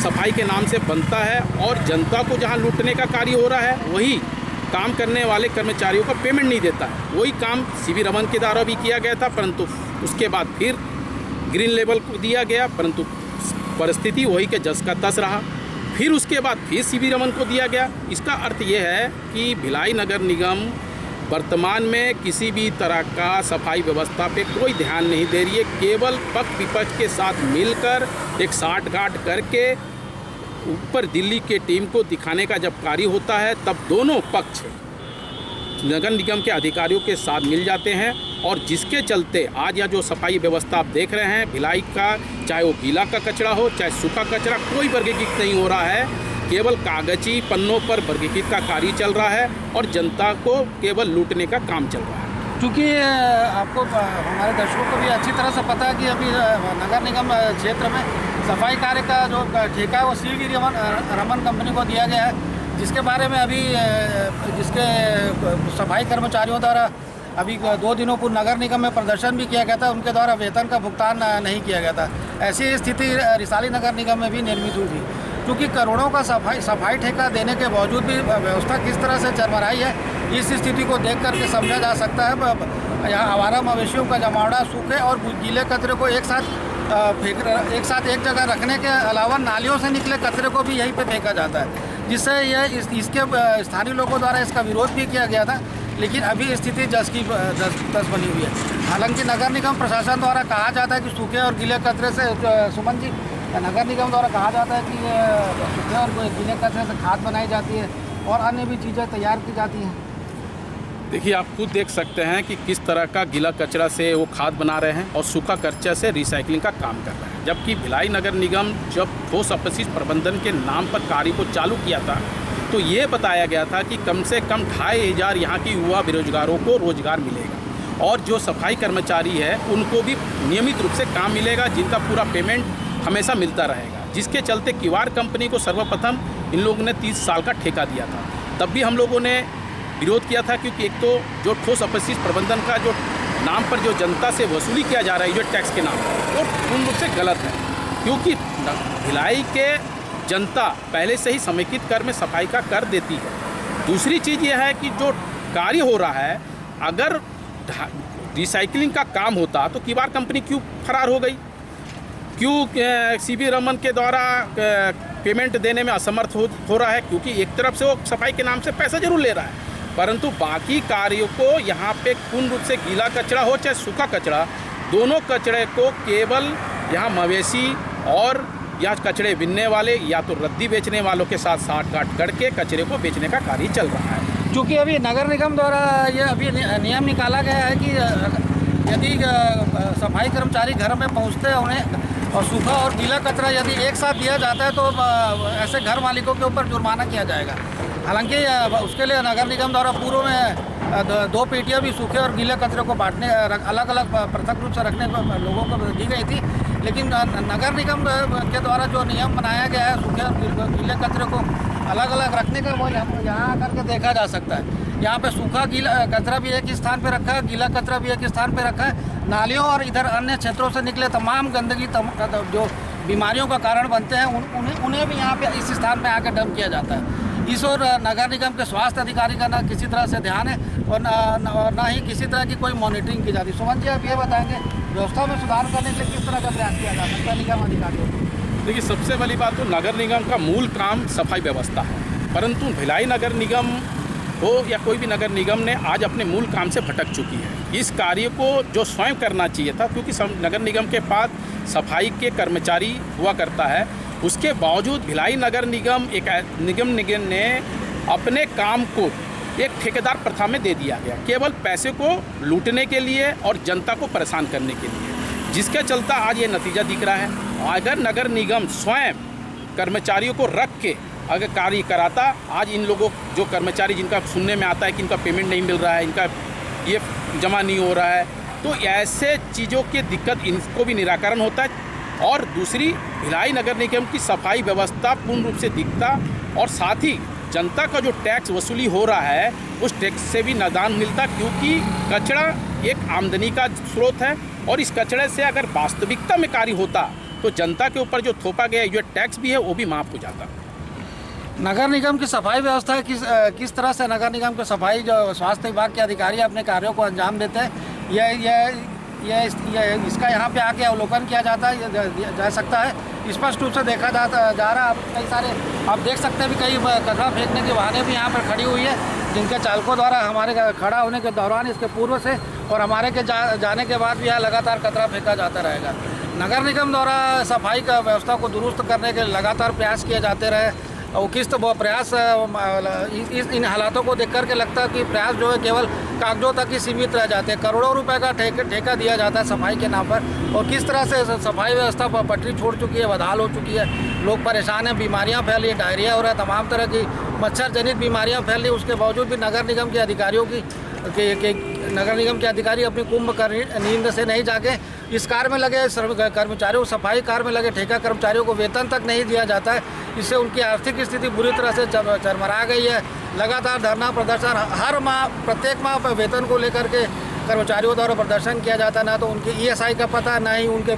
सफाई के नाम से बनता है और जनता को जहां लूटने का कार्य हो रहा है, वही काम करने वाले कर्मचारियों का पेमेंट नहीं देता है। वही काम CB रमन के द्वारा भी किया गया था, परंतु उसके बाद फिर ग्रीन लेवल को दिया गया, परंतु परिस्थिति वही के जस का तस रहा। फिर उसके बाद फिर CB रमन को दिया गया। इसका अर्थ ये है कि भिलाई नगर निगम वर्तमान में किसी भी तरह का सफाई व्यवस्था पे कोई ध्यान नहीं दे रही है। केवल पक्ष विपक्ष के साथ मिलकर एक साठगांठ करके ऊपर दिल्ली के टीम को दिखाने का जब कार्य होता है, तब दोनों पक्ष नगर निगम के अधिकारियों के साथ मिल जाते हैं और जिसके चलते आज यह जो सफाई व्यवस्था आप देख रहे हैं भिलाई का, चाहे वो गीला का कचरा हो चाहे सूखा कचरा, कोई वर्गीकृत नहीं हो रहा है। केवल कागजी पन्नों पर वर्गीकृत का कार्य चल रहा है और जनता को केवल लूटने का काम चल रहा है। क्योंकि आपको हमारे दर्शकों को भी अच्छी तरह से पता है कि अभी नगर निगम क्षेत्र में सफाई कार्य का जो ठेका है वो CB रमन कंपनी को दिया गया है, जिसके बारे में अभी जिसके सफाई कर्मचारियों द्वारा अभी 2 दिनों पूर्व नगर निगम में प्रदर्शन भी किया गया था, उनके द्वारा वेतन का भुगतान नहीं किया गया था। ऐसी स्थिति रिसाली नगर निगम में भी निर्मित हुई थी, क्योंकि करोड़ों का सफाई ठेका देने के बावजूद भी व्यवस्था किस तरह से चरमराई है, इस स्थिति को देख करके समझा जा सकता है। यहाँ आवारा मवेशियों का जमावड़ा, सूखे और गीले कचरे को एक साथ एक जगह रखने के अलावा नालियों से निकले कचरे को भी यहीं पे फेंका जाता है, जिससे इसके स्थानीय लोगों द्वारा इसका विरोध भी किया गया था, लेकिन अभी स्थिति जस की तस बनी हुई है। हालांकि नगर निगम प्रशासन द्वारा कहा जाता है कि सूखे और गीले कचरे से, सुमन जी, नगर निगम द्वारा कहा जाता है कि सूखे और गीले कचरे से खाद बनाई जाती है और अन्य भी चीज़ें तैयार की जाती हैं। देखिए, आप खुद देख सकते हैं कि किस तरह का गीला कचरा से वो खाद बना रहे हैं और सूखा कचरा से रिसाइकलिंग का काम कर रहे हैं। जबकि भिलाई नगर निगम जब ठोस अपशिष्ट प्रबंधन के नाम पर कार्य को चालू किया था, तो ये बताया गया था कि कम से कम 2500 यहाँ की युवा बेरोजगारों को रोजगार मिलेगा और जो सफाई कर्मचारी है उनको भी नियमित रूप से काम मिलेगा, जिनका पूरा पेमेंट हमेशा मिलता रहेगा। जिसके चलते किवाड़ कंपनी को सर्वप्रथम इन लोगों ने 30 साल का ठेका दिया था। तब भी हम लोगों ने विरोध किया था, क्योंकि एक तो जो ठोस अपशिष्ट प्रबंधन का जो नाम पर जो जनता से वसूली किया जा रहा है, जो टैक्स के नाम पर, वो पूर्ण रूप से गलत है। क्योंकि भिलाई के जनता पहले से ही समेकित कर में सफाई का कर देती है। दूसरी चीज़ यह है कि जो कार्य हो रहा है, अगर रिसाइकलिंग का काम होता तो किवाड़ कंपनी क्यों फरार हो गई, क्यों सीबी रमन के द्वारा पेमेंट देने में असमर्थ हो रहा है? क्योंकि एक तरफ से वो सफाई के नाम से पैसा जरूर ले रहा है, परंतु बाकी कार्यों को यहाँ पे पूर्ण रूप से गीला कचरा हो चाहे सूखा कचरा, दोनों कचरे को केवल यहाँ मवेशी और या कचरे बिनने वाले या तो रद्दी बेचने वालों के साथ साठ-गांठ करके कचरे को बेचने का कार्य चल रहा है। क्योंकि अभी नगर निगम द्वारा ये अभी नियम निकाला गया है कि यदि सफाई कर्मचारी घर में पहुँचते हैं उन्हें और सूखा और गीला कचरा यदि एक साथ दिया जाता है तो ऐसे घर मालिकों के ऊपर जुर्माना किया जाएगा। हालांकि उसके लिए नगर निगम द्वारा पूर्व में 2 पेटियां भी सूखे और गीले कचरे को बांटने अलग अलग पृथक रूप से रखने को लोगों को दी गई थी, लेकिन नगर निगम के द्वारा जो नियम बनाया गया है सूखे और गीले कचरे को अलग अलग रखने का, वो यहाँ आकर के देखा जा सकता है। यहाँ पे सूखा गीला कचरा भी एक स्थान पे रखा है, गीला कचरा भी एक स्थान पे रखा है। नालियों और इधर अन्य क्षेत्रों से निकले तमाम गंदगी जो बीमारियों का कारण बनते हैं उन्हें भी यहाँ पे इस स्थान पे आकर डंप किया जाता है। इस और नगर निगम के स्वास्थ्य अधिकारी का ना किसी तरह से ध्यान है और ना ही किसी तरह की कोई मॉनिटरिंग की जाती। सुमन जी, आप ये बताएंगे व्यवस्था में सुधार करने के लिए किस तरह का प्रयास किया जा सकता है निगम अधिकारियों को? देखिए, सबसे बड़ी बात तो नगर निगम का मूल काम सफाई व्यवस्था है, परंतु भिलाई नगर निगम हो या कोई भी नगर निगम ने आज अपने मूल काम से भटक चुकी है। इस कार्य को जो स्वयं करना चाहिए था, क्योंकि नगर निगम के पास सफाई के कर्मचारी हुआ करता है, उसके बावजूद भिलाई नगर निगम निगम ने अपने काम को एक ठेकेदार प्रथा में दे दिया गया, केवल पैसे को लूटने के लिए और जनता को परेशान करने के लिए, जिसके चलता आज ये नतीजा दिख रहा है। अगर नगर निगम स्वयं कर्मचारियों को रख के अगर कार्य कराता, आज इन लोगों जो कर्मचारी जिनका सुनने में आता है कि इनका पेमेंट नहीं मिल रहा है, इनका ये जमा नहीं हो रहा है, तो ऐसे चीज़ों की दिक्कत इनको भी निराकरण होता है। और दूसरी, भिलाई नगर निगम की सफाई व्यवस्था पूर्ण रूप से दिखता और साथ ही जनता का जो टैक्स वसूली हो रहा है उस टैक्स से भी अनुदान मिलता, क्योंकि कचरा एक आमदनी का स्रोत है और इस कचरे से अगर वास्तविकता में कार्य होता तो जनता के ऊपर जो थोपा गया जो टैक्स भी है वो भी माफ़ हो जाता। नगर निगम की सफाई व्यवस्था किस तरह से नगर निगम के सफाई जो स्वास्थ्य विभाग के अधिकारी अपने कार्यों को अंजाम देते हैं, इसका यहाँ पे आके अवलोकन किया जा सकता है। स्पष्ट रूप से देखा जा रहा है। कई सारे आप देख सकते हैं भी कई कचरा फेंकने की वाहनें भी यहाँ पर खड़ी हुई है, जिनके चालकों द्वारा हमारे खड़ा होने के दौरान, इसके पूर्व से और हमारे के जाने के बाद भी यहाँ लगातार कचरा फेंका जाता रहेगा। नगर निगम द्वारा सफाई का व्यवस्था को दुरुस्त करने के लगातार प्रयास किए जाते रहे और किस वो प्रयास इन हालातों को देख करके लगता है कि प्रयास जो है केवल कागजों तक ही सीमित रह जाते हैं। करोड़ों रुपए का ठेका दिया जाता है सफाई के नाम पर और किस तरह से सफाई व्यवस्था पटरी छोड़ चुकी है, बदहाल हो चुकी है। लोग परेशान हैं, बीमारियां फैल रही है, डायरिया हो रहा है, तमाम तरह की मच्छर जनित बीमारियां फैल रही। उसके बावजूद भी नगर निगम के अधिकारियों नगर निगम के अधिकारी अपनी कुंभ नींद से नहीं जागे। इस कार्य में लगे कर्मचारियों, सफाई कार्य में लगे ठेका कर्मचारियों को वेतन तक नहीं दिया जाता है। इससे उनकी आर्थिक स्थिति बुरी तरह से चरमरा गई है। लगातार धरना प्रदर्शन हर माह, प्रत्येक माह पर वेतन को लेकर के कर्मचारियों द्वारा प्रदर्शन किया जाता, ना तो उनके ESI का पता, ना ही उनके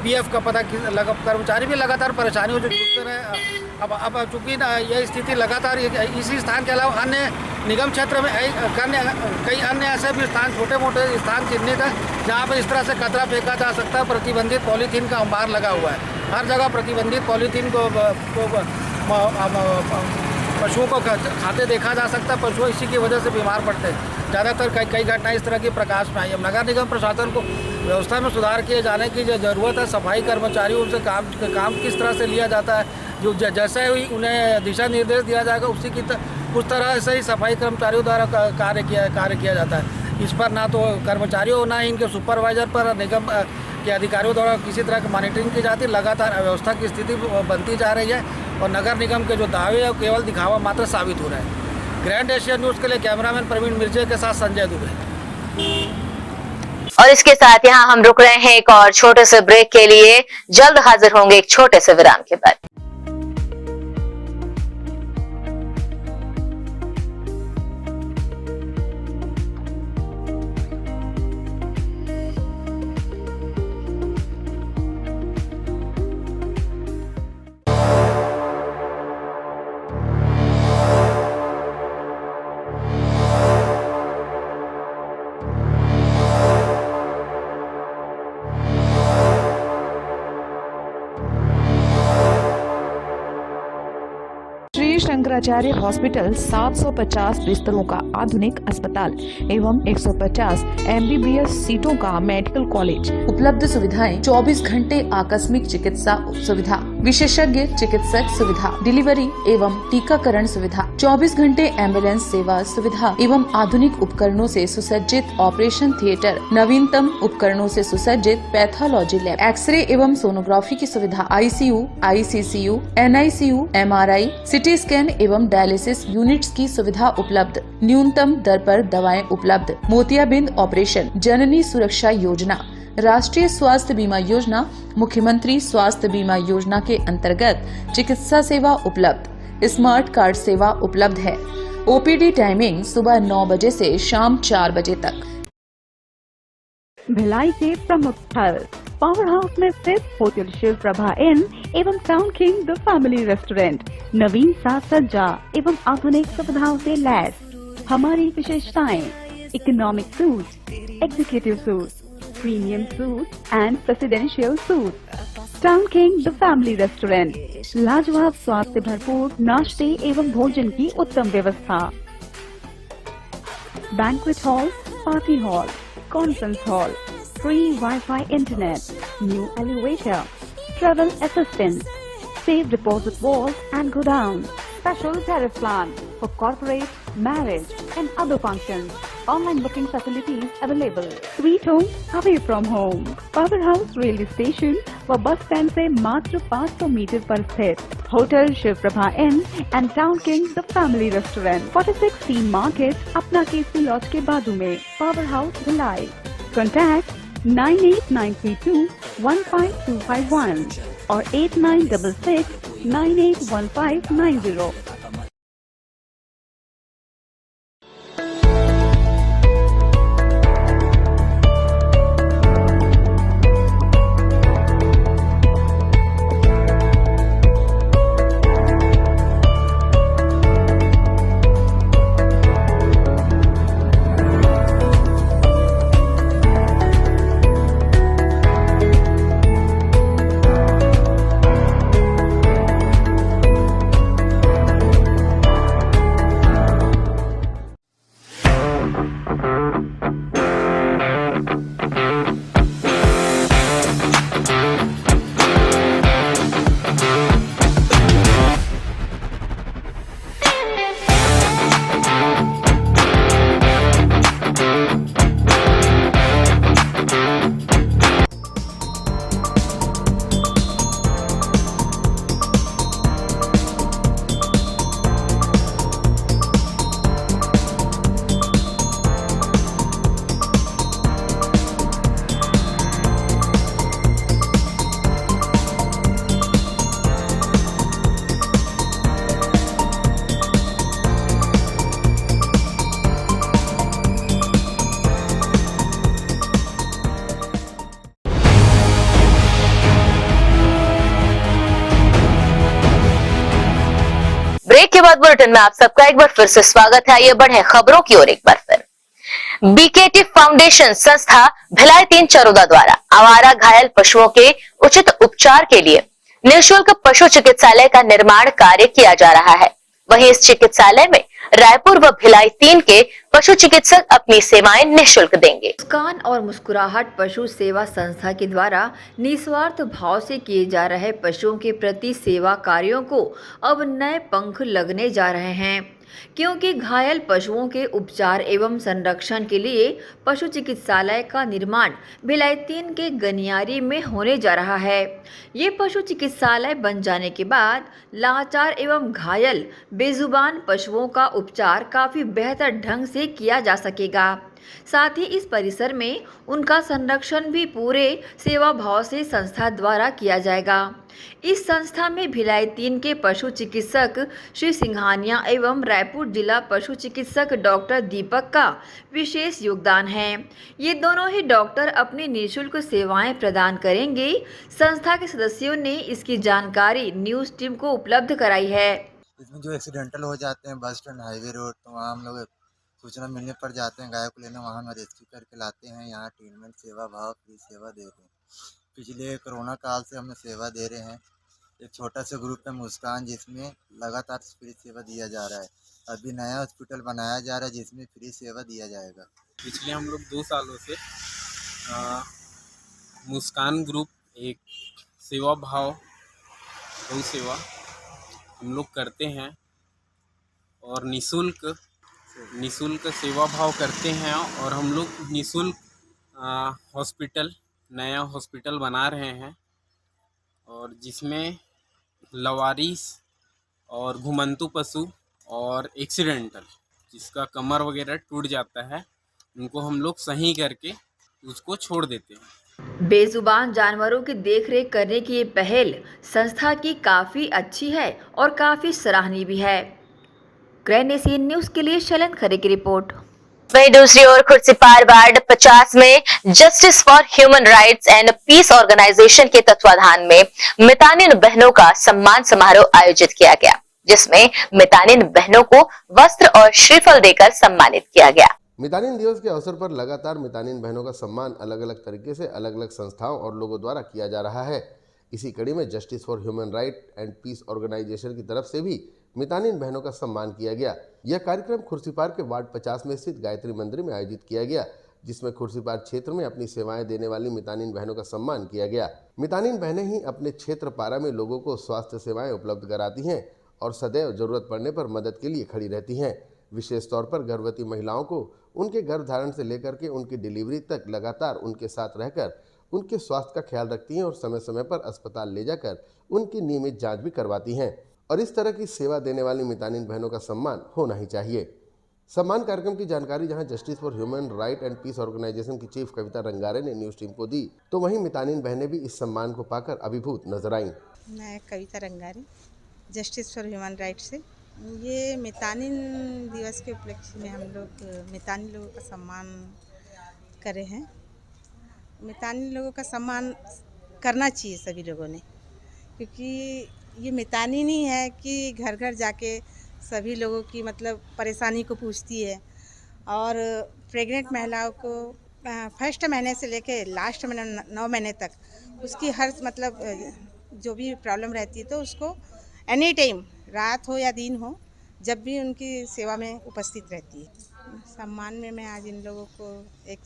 PF का पता। कर्मचारी भी लगातार परेशानियों से जूझते रहे। अब चूँकि यह स्थिति लगातार इसी स्थान के अलावा अन्य निगम क्षेत्र में कई अन्य ऐसे भी स्थान, छोटे मोटे स्थान चिन्हित है जहाँ पर इस तरह से कचरा फेंका जा सकता है। प्रतिबंधित पॉलीथीन का अंबार लगा हुआ है, हर जगह प्रतिबंधित पॉलीथीन को पशुओं को खाते देखा जा सकता है। पशु इसी की वजह से बीमार पड़ते हैं। ज़्यादातर कई घटनाएं इस तरह की प्रकाश में आई। अब नगर निगम प्रशासन को व्यवस्था में सुधार किए जाने की ज़रूरत है। सफाई कर्मचारियों से काम किस तरह से लिया जाता है, जो जैसे ही उन्हें दिशा निर्देश दिया जाएगा उस तरह से ही सफाई कर्मचारियों द्वारा कार्य किया जाता है। इस पर ना तो कर्मचारियों, ना ही इनके सुपरवाइजर पर निगम के अधिकारियों द्वारा किसी तरह की मॉनिटरिंग की जाती है। लगातार अव्यवस्था की स्थिति बनती जा रही है और नगर निगम के जो दावे हैं केवल दिखावा मात्र साबित हो रहे हैं। ग्रैंड एशिया न्यूज़ के लिए कैमरामैन प्रवीण मिर्जे के साथ संजय दुबे। और इसके साथ यहाँ हम रुक रहे हैं एक और छोटे से ब्रेक के लिए। जल्द हाजिर होंगे एक छोटे से विराम के बाद। श्री शंकराचार्य हॉस्पिटल 750 बिस्तरों का आधुनिक अस्पताल एवं 150 MBBS सीटों का मेडिकल कॉलेज। उपलब्ध सुविधाएं 24 घंटे आकस्मिक चिकित्सा सुविधा, विशेषज्ञ चिकित्सक सुविधा, डिलीवरी एवं टीकाकरण सुविधा, 24 घंटे एम्बुलेंस सेवा सुविधा एवं आधुनिक उपकरणों से सुसज्जित ऑपरेशन थिएटर, नवीनतम उपकरणों से सुसज्जित पैथोलॉजी लैब, एक्सरे एवं सोनोग्राफी की सुविधा, ICU, ICCU, NICU, MRI, CT scan एवं डायलिसिस यूनिट्स की सुविधा उपलब्ध। न्यूनतम दर पर दवाएं उपलब्ध। मोतियाबिंद ऑपरेशन, जननी सुरक्षा योजना, राष्ट्रीय स्वास्थ्य बीमा योजना, मुख्यमंत्री स्वास्थ्य बीमा योजना के अंतर्गत चिकित्सा सेवा उपलब्ध। स्मार्ट कार्ड सेवा उपलब्ध है। OPD टाइमिंग सुबह 9 बजे से शाम 4 बजे तक। भिलाई के प्रमुख स्थल पावर हाउस में स्थित होटल शिव प्रभा इन एवं town king the family restaurant नवीन साज सज्जा एवं आधुनिक सुविधाओं से लैस। हमारी विशेषताएं: economic suite, executive suite, premium suite and presidential suite. Town king the family restaurant, लाजवाब स्वाद से भरपूर नाश्ते एवं भोजन की उत्तम व्यवस्था। Banquet hall, party hall, conference hall, free Wi-Fi internet, new elevator, travel assistance, safe deposit vault and godown, special tariff plan for corporate, marriage and other functions. Online booking facilities available. Sweet home away from home. Power House railway station व bus stand से मात्र 500 metre पर स्थित hotel Shiv Prabha inn and town king the family restaurant, 46 tea market, अपना Kesari laws के बाजू में। Power house Bhilai. Contact 98932 15251 और 8966 981590। बाद बुलेटिन में आप सबका एक बार फिर से स्वागत है। आइए बढ़े खबरों की ओर एक बार फिर। बीकेटी फाउंडेशन संस्था भिलाई 3 चरोदा द्वारा आवारा घायल पशुओं के उचित उपचार के लिए निःशुल्क पशु चिकित्सालय का निर्माण कार्य किया जा रहा है। वहीं इस चिकित्सालय में रायपुर व भिलाई 3 के पशु चिकित्सक अपनी सेवाएं निःशुल्क देंगे। मुस्कान और मुस्कुराहट पशु सेवा संस्था के द्वारा निस्वार्थ भाव से किए जा रहे पशुओं के प्रति सेवा कार्यों को अब नए पंख लगने जा रहे हैं, क्योंकि घायल पशुओं के उपचार एवं संरक्षण के लिए पशु चिकित्सालय का निर्माण भिलाई 3 के गनियारी में होने जा रहा है। ये पशु चिकित्सालय बन जाने के बाद लाचार एवं घायल बेजुबान पशुओं का उपचार काफी बेहतर ढंग से किया जा सकेगा। साथ ही इस परिसर में उनका संरक्षण भी पूरे सेवा भाव से संस्था द्वारा किया जाएगा। इस संस्था में भिलाई 3 के पशु चिकित्सक श्री सिंघानिया एवं रायपुर जिला पशु चिकित्सक डॉक्टर दीपक का विशेष योगदान है। ये दोनों ही डॉक्टर अपनी निःशुल्क सेवाएं प्रदान करेंगे। संस्था के सदस्यों ने इसकी जानकारी न्यूज टीम को उपलब्ध कराई है। इसमें जो एक्सीडेंटल हो जाते हैं बस स्टैंड, हाईवे रोड, तो वहाँ हम लोग सूचना मिलने पर जाते हैं, गाय को लेने वहाँ में रेस्क्यू करके लाते हैं। यहाँ ट्रीटमेंट सेवा भाव फ्री सेवा दे रहे हैं। पिछले कोरोना काल से हमें सेवा दे रहे हैं। एक छोटा सा ग्रुप है मुस्कान, जिसमें लगातार फ्री सेवा दिया जा रहा है। अभी नया हॉस्पिटल बनाया जा रहा है जिसमें फ्री सेवा दिया जाएगा। पिछले हम लोग 2 सालों से मुस्कान ग्रुप एक सेवा भाव गौ सेवा हम लोग करते हैं और निःशुल्क सेवा भाव करते हैं। और हम लोग निःशुल्क हॉस्पिटल, नया हॉस्पिटल बना रहे हैं और जिसमें लवारिस और घुमंतु पशु और एक्सीडेंटल जिसका कमर वगैरह टूट जाता है, उनको हम लोग सही करके उसको छोड़ देते हैं। बेजुबान जानवरों की देखरेख करने की ये पहल संस्था की काफ़ी अच्छी है और काफ़ी सराहनीय भी है। ग्रैंड एशियन न्यूज के लिए शैलन खरे की रिपोर्ट। वहीं दूसरी ओर खुर्सीपार वार्ड 50 में justice for human rights and peace organisation के तत्वाधान में मितानिन बहनों का सम्मान समारोह आयोजित किया गया, जिसमें मितानिन बहनों को वस्त्र और श्रीफल देकर सम्मानित किया गया। मितानिन दिवस के अवसर पर लगातार मितानिन बहनों का सम्मान अलग अलग तरीके से अलग अलग संस्थाओं और लोगों द्वारा किया जा रहा है। इसी कड़ी में justice for human right and peace organisation की तरफ से भी मितानिन बहनों का सम्मान किया गया। यह कार्यक्रम खुर्सीपार के वार्ड 50 में स्थित गायत्री मंदिर में आयोजित किया गया, जिसमें खुर्सीपार क्षेत्र में अपनी सेवाएं देने वाली मितानिन बहनों का सम्मान किया गया। मितानिन बहनें ही अपने क्षेत्र पारा में लोगों को स्वास्थ्य सेवाएं उपलब्ध कराती हैं और सदैव जरूरत पड़ने पर मदद के लिए खड़ी रहती हैं। विशेष तौर पर गर्भवती महिलाओं को उनके गर्भधारण से लेकर के उनकी डिलीवरी तक लगातार उनके साथ रहकर उनके स्वास्थ्य का ख्याल रखती हैं और समय समय पर अस्पताल ले जाकर उनकी नियमित जांच भी करवाती हैं। और इस तरह की सेवा देने वाली मितानिन बहनों का सम्मान होना ही चाहिए। सम्मान कार्यक्रम की जानकारी जहां justice for human right and peace organisation की चीफ कविता रंगारे ने न्यूज टीम को दी, तो वहीं मितानिन बहनें भी इस सम्मान को पाकर अभिभूत नजर आईं। मैं कविता Rangare, justice for human right से। ये मितानिन दिवस के उपलक्ष्य में हम लोग मितानिन लोगों का सम्मान करे हैं। मितानिन लोगों का सम्मान करना चाहिए सभी लोगों ने, क्योंकि ये मितानिन ही है कि घर घर जाके सभी लोगों की मतलब परेशानी को पूछती है और प्रेग्नेंट महिलाओं को फर्स्ट महीने से लेके लास्ट महीने 9 महीने तक उसकी हर मतलब जो भी प्रॉब्लम रहती है तो उसको एनी टाइम, रात हो या दिन हो, जब भी उनकी सेवा में उपस्थित रहती है। सम्मान में मैं आज इन लोगों को एक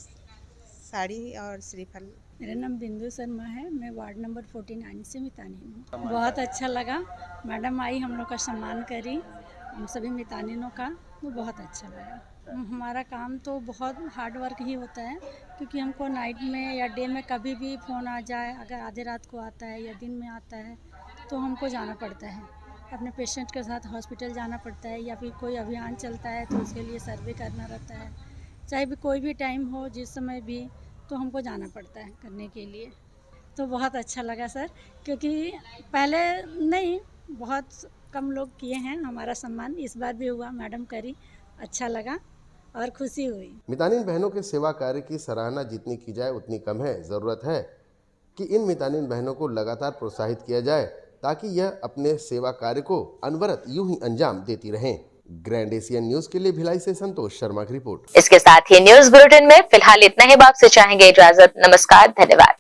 साड़ी और श्रीफल। मेरा नाम बिंदु शर्मा है, मैं वार्ड नंबर 49 से मितानिन हूँ। बहुत अच्छा लगा, मैडम आई हम लोग का सम्मान करी, हम सभी मितानिनों का, वो बहुत अच्छा लगा। हमारा काम तो बहुत हार्ड वर्क ही होता है, क्योंकि हमको नाइट में या डे में कभी भी फ़ोन आ जाए, अगर आधे रात को आता है या दिन में आता है तो हमको जाना पड़ता है, अपने पेशेंट के साथ हॉस्पिटल जाना पड़ता है, या फिर कोई अभियान चलता है तो उसके लिए सर्वे करना रहता है। चाहे भी कोई भी टाइम हो, जिस समय भी, तो हमको जाना पड़ता है करने के लिए। तो बहुत अच्छा लगा सर, क्योंकि पहले नहीं, बहुत कम लोग किए हैं, हमारा सम्मान इस बार भी हुआ, मैडम करी, अच्छा लगा और खुशी हुई। मितानिन बहनों के सेवा कार्य की सराहना जितनी की जाए उतनी कम है। जरूरत है कि इन मितानिन बहनों को लगातार प्रोत्साहित किया जाए ताकि यह अपने सेवा कार्य को अनवरत यूं ही अंजाम देती रहें। ग्रैंड एशियन न्यूज के लिए भिलाई से संतोष शर्मा की रिपोर्ट। इसके साथ ही न्यूज बुलेटिन में फिलहाल इतना ही। आपसे चाहेंगे इजाजत। नमस्कार, धन्यवाद।